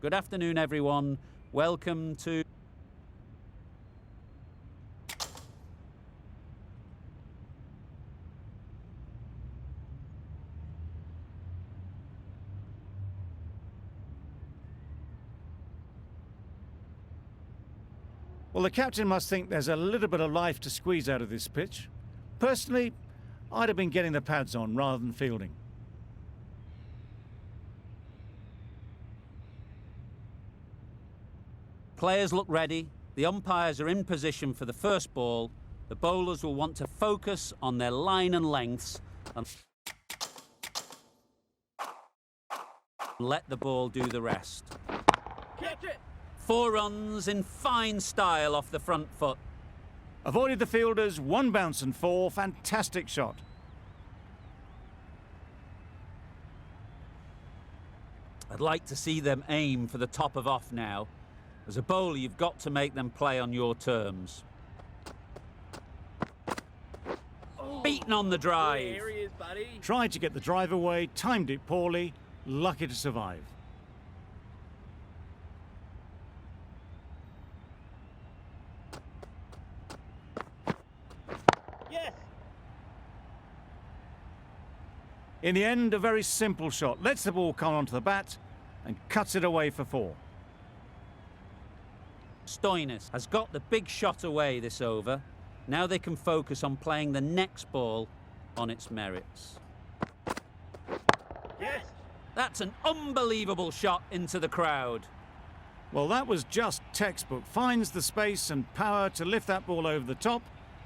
Good afternoon, everyone. Welcome to... Well, the captain must think there's a little bit of life to squeeze out of this pitch. Personally, I'd have been getting the pads on rather than fielding. Players look ready. The umpires are in position for the first ball. The bowlers will want to focus on their line and lengths and let the ball do the rest. Catch it! 4 runs in fine style off the front foot. Avoided the fielders, 1 bounce and 4. Fantastic shot. I'd like to see them aim for the top of off now. As a bowler, you've got to make them play on your terms. Beaten on the drive. There he is, buddy. Tried to get the drive away, timed it poorly, lucky to survive. Yes! In the end, a very simple shot. Lets the ball come onto the bat and cuts it away for 4. Stoinis has got the big shot away this over. Now they can focus on playing the next ball on its merits. Yes! That's an unbelievable shot into the crowd. Well, that was just textbook. Finds the space and power to lift that ball over the top,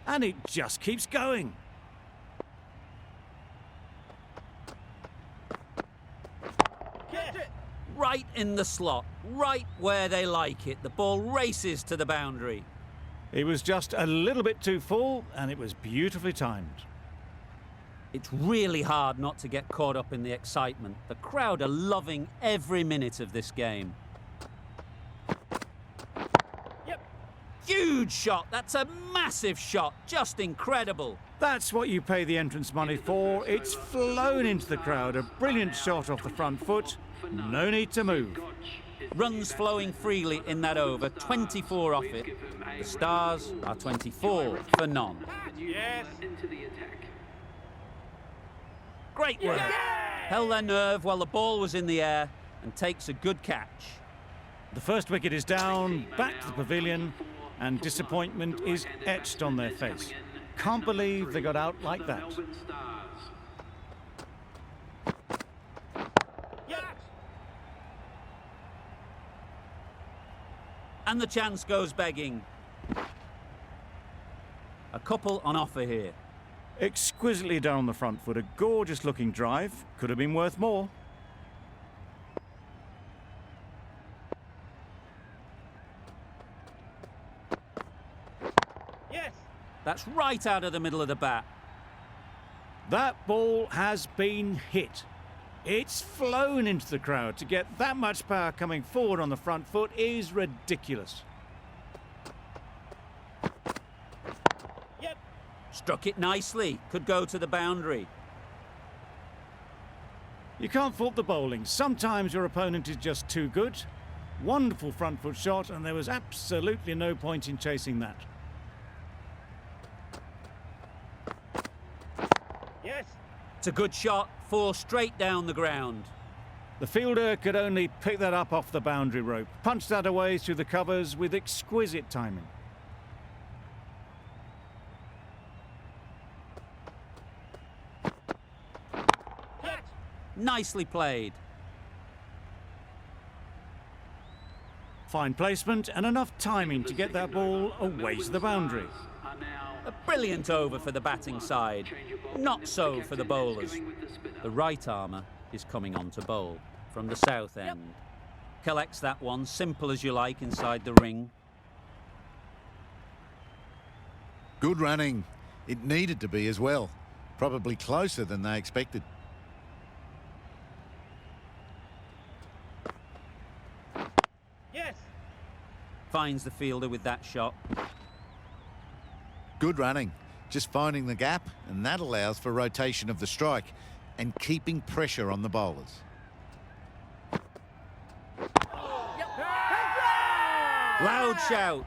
and it just keeps going. Catch it! Right in the slot, right where they like it. The ball races to the boundary. It was just a little bit too full, and it was beautifully timed. It's really hard not to get caught up in the excitement. The crowd are loving every minute of this game. Yep! Huge shot. That's a massive shot. Just incredible. That's what you pay the entrance money for. It's flown into the crowd. A brilliant shot off the front foot. No need to move. Runs flowing freely in that over. 24 off it. The Stars are 24 for none. Yes! Great work. Held their nerve while the ball was in the air and takes a good catch. The first wicket is down, back to the pavilion, and disappointment is etched on their face. Can't believe they got out like that. Yes! And the chance goes begging. A couple on offer here. Exquisitely down the front foot, a gorgeous looking drive. Could have been worth more. Yes! That's right out of the middle of the bat. That ball has been hit. It's flown into the crowd. To get that much power coming forward on the front foot is ridiculous. Yep! Struck it nicely. Could go to the boundary. You can't fault the bowling. Sometimes your opponent is just too good. Wonderful front foot shot, and there was absolutely no point in chasing that. Yes! It's a good shot. 4 straight down the ground. The fielder could only pick that up off the boundary rope. Punched that away through the covers with exquisite timing. Catch! Nicely played. Fine placement and enough timing to get that ball away to the boundary. A brilliant over for the batting side. Not so for the bowlers. The right armour is coming on to bowl from the south end. Collects that one, simple as you like, inside the ring. Good running. It needed to be as well. Probably closer than they expected. Yes! Finds the fielder with that shot. Good running. Just finding the gap, and that allows for rotation of the strike and keeping pressure on the bowlers. Loud shout.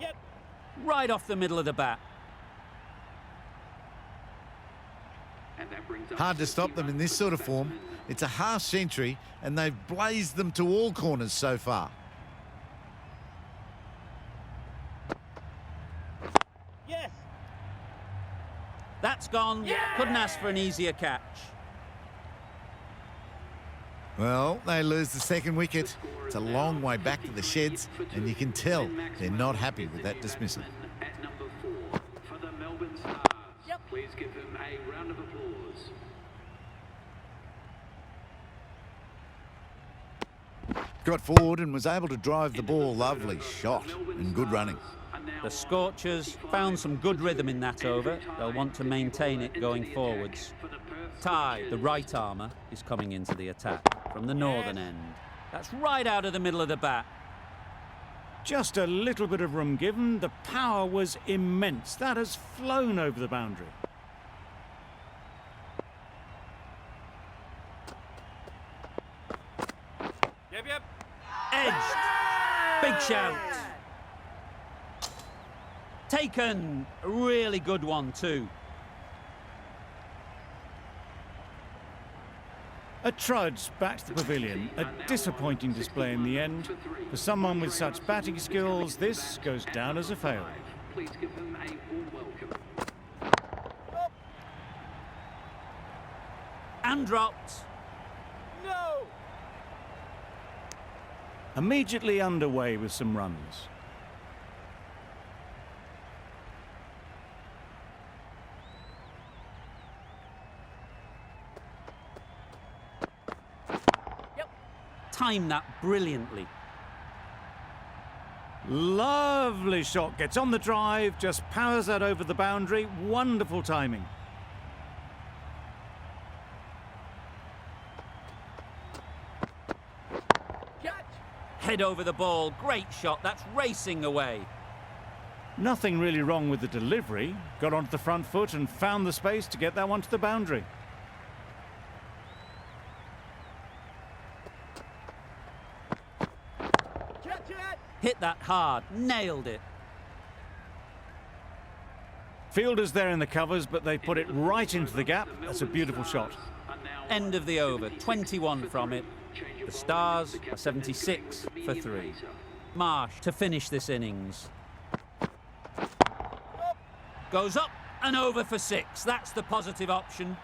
Yep. Right off the middle of the bat. Hard to stop them in this sort of form. It's a half century and they've blazed them to all corners so far. Yes. That's gone. Couldn't ask for an easier catch. Well, they lose the second wicket. It's a long way back to the sheds and you can tell they're not happy with that dismissal. At number 4 for the Melbourne Stars. Yep. Please give them a round of applause. Got forward and was able to drive the ball. Lovely shot and good running. The Scorchers found some good rhythm in that over. They'll want to maintain it going forwards. Ty, the right armour, is coming into the attack from the northern end. That's right out of the middle of the bat. Just a little bit of room given. The power was immense. That has flown over the boundary. Yep. Edged. Big shout. Taken. A really good one too. A trudge back to the pavilion. A disappointing display in the end. For someone with such batting skills, this goes down as a fail. Please give them a warm welcome. And dropped. No. Immediately underway with some runs. Timed that brilliantly. Lovely shot. Gets on the drive, just powers that over the boundary. Wonderful timing. Catch. Head over the ball. Great shot. That's racing away. Nothing really wrong with the delivery. Got onto the front foot and found the space to get that one to the boundary. Catch it. Hit that hard. Nailed it. Fielders there in the covers, but they put it right into the gap. That's a beautiful shot. End of the over. 21 from it. The Stars are 76 for 3. Marsh to finish this innings. Goes up and over for 6. That's the positive option.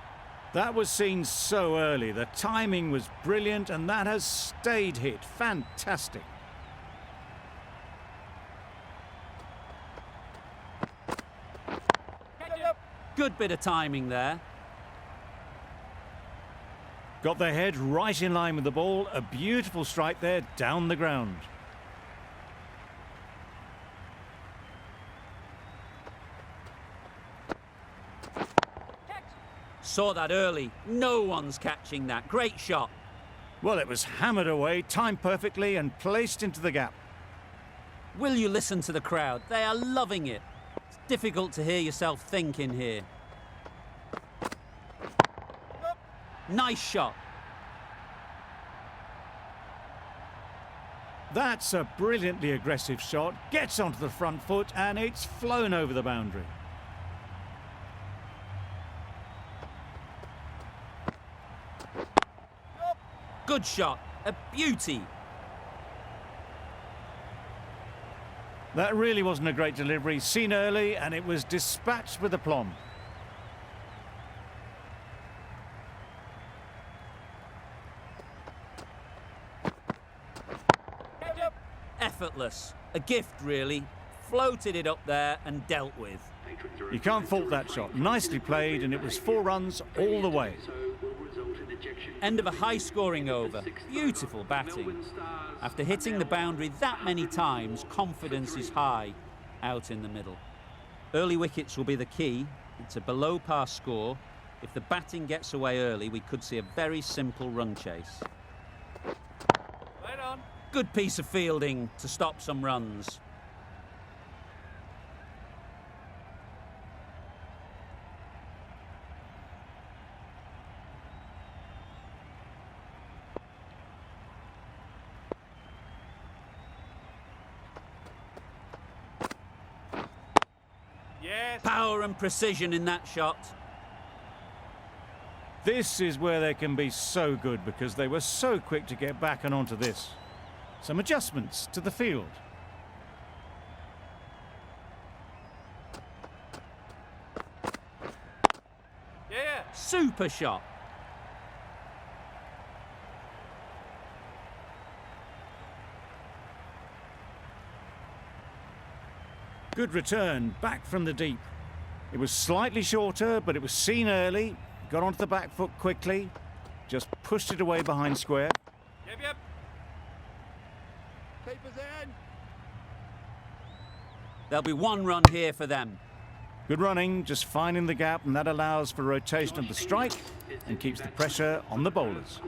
That was seen so early. The timing was brilliant, and that has stayed hit. Fantastic. Good bit of timing there. Got their head right in line with the ball. A beautiful strike there down the ground. Saw that early. No one's catching that. Great shot. Well, it was hammered away, timed perfectly and placed into the gap. Will you listen to the crowd? They are loving it. It's difficult to hear yourself think in here. Nice shot. That's a brilliantly aggressive shot. Gets onto the front foot and it's flown over the boundary. Good shot. A beauty. That really wasn't a great delivery. Seen early and it was dispatched with aplomb. Effortless. A gift, really. Floated it up there and dealt with. You can't fault that shot. Nicely played, and it was 4 runs all the way. End of a high-scoring over. Beautiful batting. After hitting the boundary that many times, confidence is high out in the middle. Early wickets will be the key. It's a below-par score. If the batting gets away early, we could see a very simple run chase. Right on. Good piece of fielding to stop some runs. Yes. Power and precision in that shot. This is where they can be so good because they were so quick to get back and onto this. Some adjustments to the field. Yeah. Super shot. Good return, back from the deep. It was slightly shorter, but it was seen early. Got onto the back foot quickly. Just pushed it away behind square. Yep. Keepers in. There'll be one run here for them. Good running, just finding the gap, and that allows for rotation of the strike and keeps the pressure on the bowlers.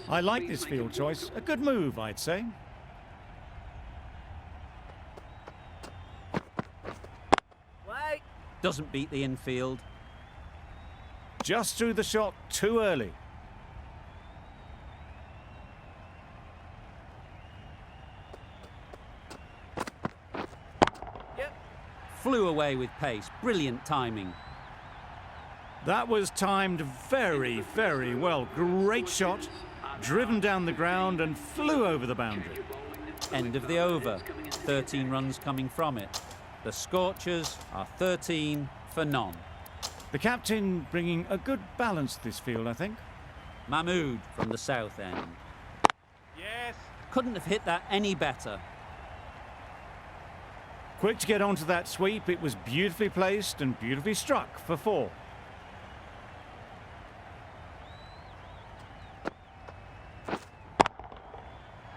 I like this field choice. A good move, I'd say. Wait. Doesn't beat the infield. Just threw the shot too early. Yep. Flew away with pace. Brilliant timing. That was timed very, very well. Great shot, driven down the ground and flew over the boundary. End of the over. 13 runs coming from it. The Scorchers are 13 for none. The captain bringing a good balance to this field, I think. Mahmood from the south end. Yes. Couldn't have hit that any better. Quick to get onto that sweep. It was beautifully placed and beautifully struck for 4.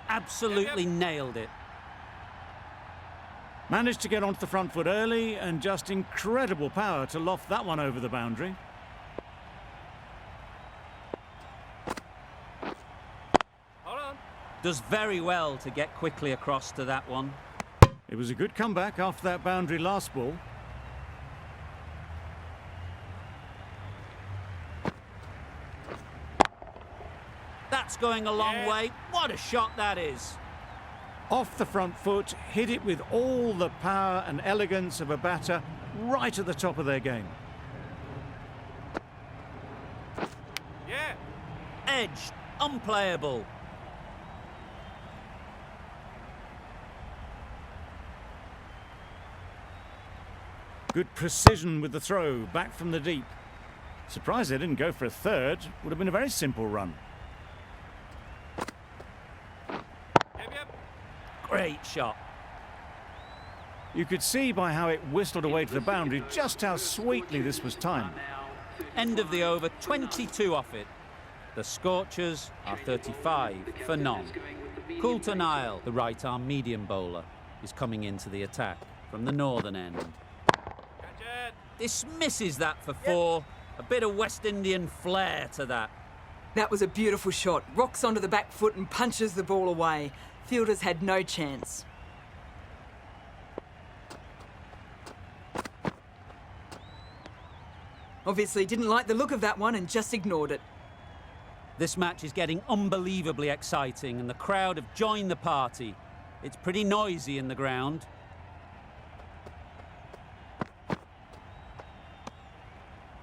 Absolutely nailed it. Managed to get onto the front foot early and just incredible power to loft that one over the boundary. Hold on. Does very well to get quickly across to that one. It was a good comeback after that boundary last ball. That's going a long Yeah. way. What a shot that is. Off the front foot, hit it with all the power and elegance of a batter right at the top of their game. Yeah. Edged. Unplayable. Good precision with the throw, back from the deep. Surprised they didn't go for a third. Would have been a very simple run. Yep. Great shot. You could see by how it whistled away to the boundary just how sweetly this was timed. End of the over. 22 off it. The Scorchers are 35 for none. Coulter Nile, the right-arm medium bowler, is coming into the attack from the northern end. Catch it. Dismisses that for 4. A bit of West Indian flair to that. That was a beautiful shot. Rocks onto the back foot and punches the ball away. Fielders had no chance. Obviously didn't like the look of that one and just ignored it. This match is getting unbelievably exciting and the crowd have joined the party. It's pretty noisy in the ground.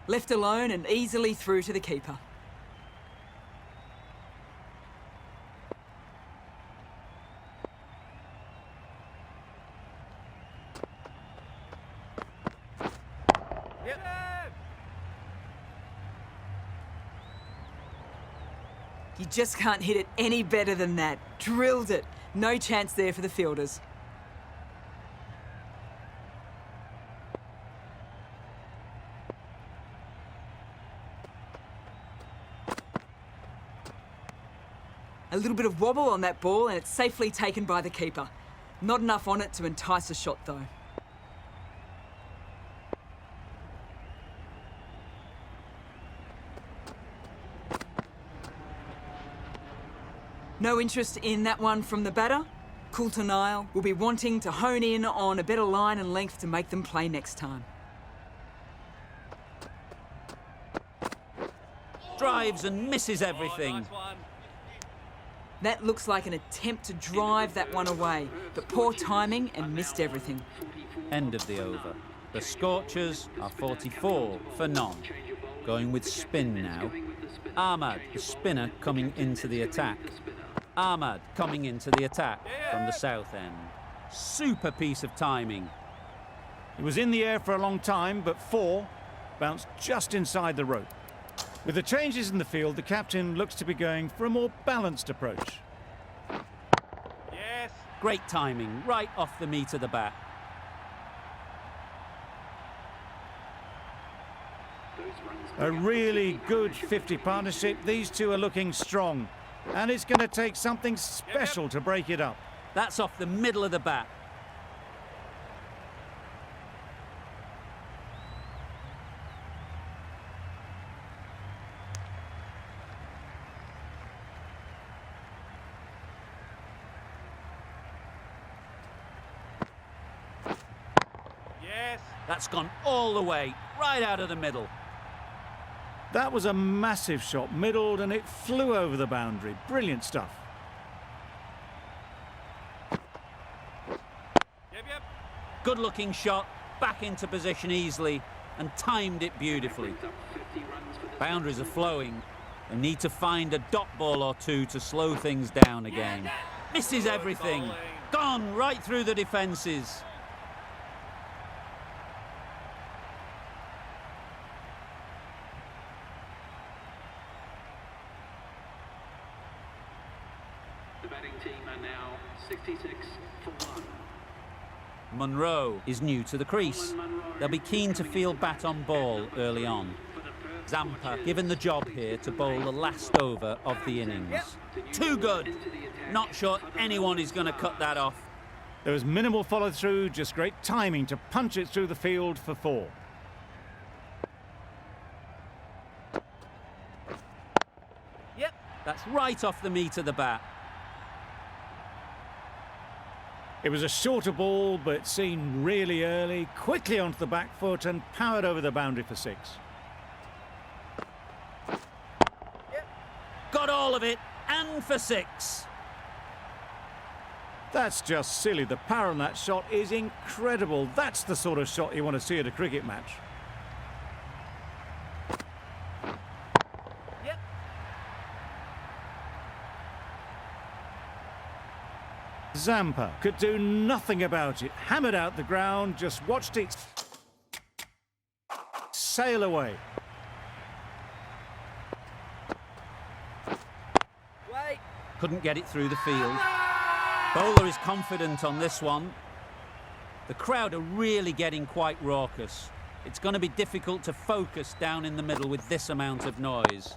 Left alone and easily through to the keeper. Yep. You just can't hit it any better than that. Drilled it. No chance there for the fielders. A little bit of wobble on that ball and it's safely taken by the keeper. Not enough on it to entice a shot though. No interest in that one from the batter. Coulter Nile will be wanting to hone in on a better line and length to make them play next time. Drives and misses everything. Oh, nice one. That looks like an attempt to drive that one away, but poor timing and missed everything. End of the over. The Scorchers are 44 for none. Going with spin now. Ahmad, the spinner, coming into the attack. Ahmad coming into the attack from the south end. Super piece of timing. It was in the air for a long time, but 4 bounced just inside the rope. With the changes in the field, the captain looks to be going for a more balanced approach. Yes. Great timing, right off the meat of the bat. A really good 50 partnership. These two are looking strong, and it's going to take something special to break it up. That's off the middle of the bat. Yes. That's gone all the way, right out of the middle. That was a massive shot, middled, and it flew over the boundary. Brilliant stuff. Yep. Good looking shot, back into position easily, and timed it beautifully. Boundaries are flowing. They need to find a dot ball or two to slow things down again. Misses everything. Gone right through the defences. The batting team are now 66 for 1. Munro is new to the crease. They'll be keen to field bat on ball early on. Zampa given the job here to bowl the last over of the innings. Too good. Not sure anyone is going to cut that off. There was minimal follow-through, just great timing to punch it through the field for 4. Yep, that's right off the meat of the bat. It was a shorter ball, but seen really early, quickly onto the back foot and powered over the boundary for 6. Got all of it, and for 6. That's just silly. The power on that shot is incredible. That's the sort of shot you want to see at a cricket match. Zampa could do nothing about it. Hammered out the ground, just watched it sail away. Couldn't get it through the field. Bowler is confident on this one. The crowd are really getting quite raucous. It's going to be difficult to focus down in the middle with this amount of noise.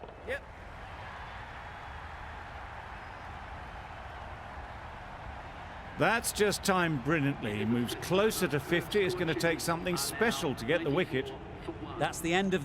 That's just timed brilliantly. He moves closer to 50. It's going to take something special to get the wicket. That's the end of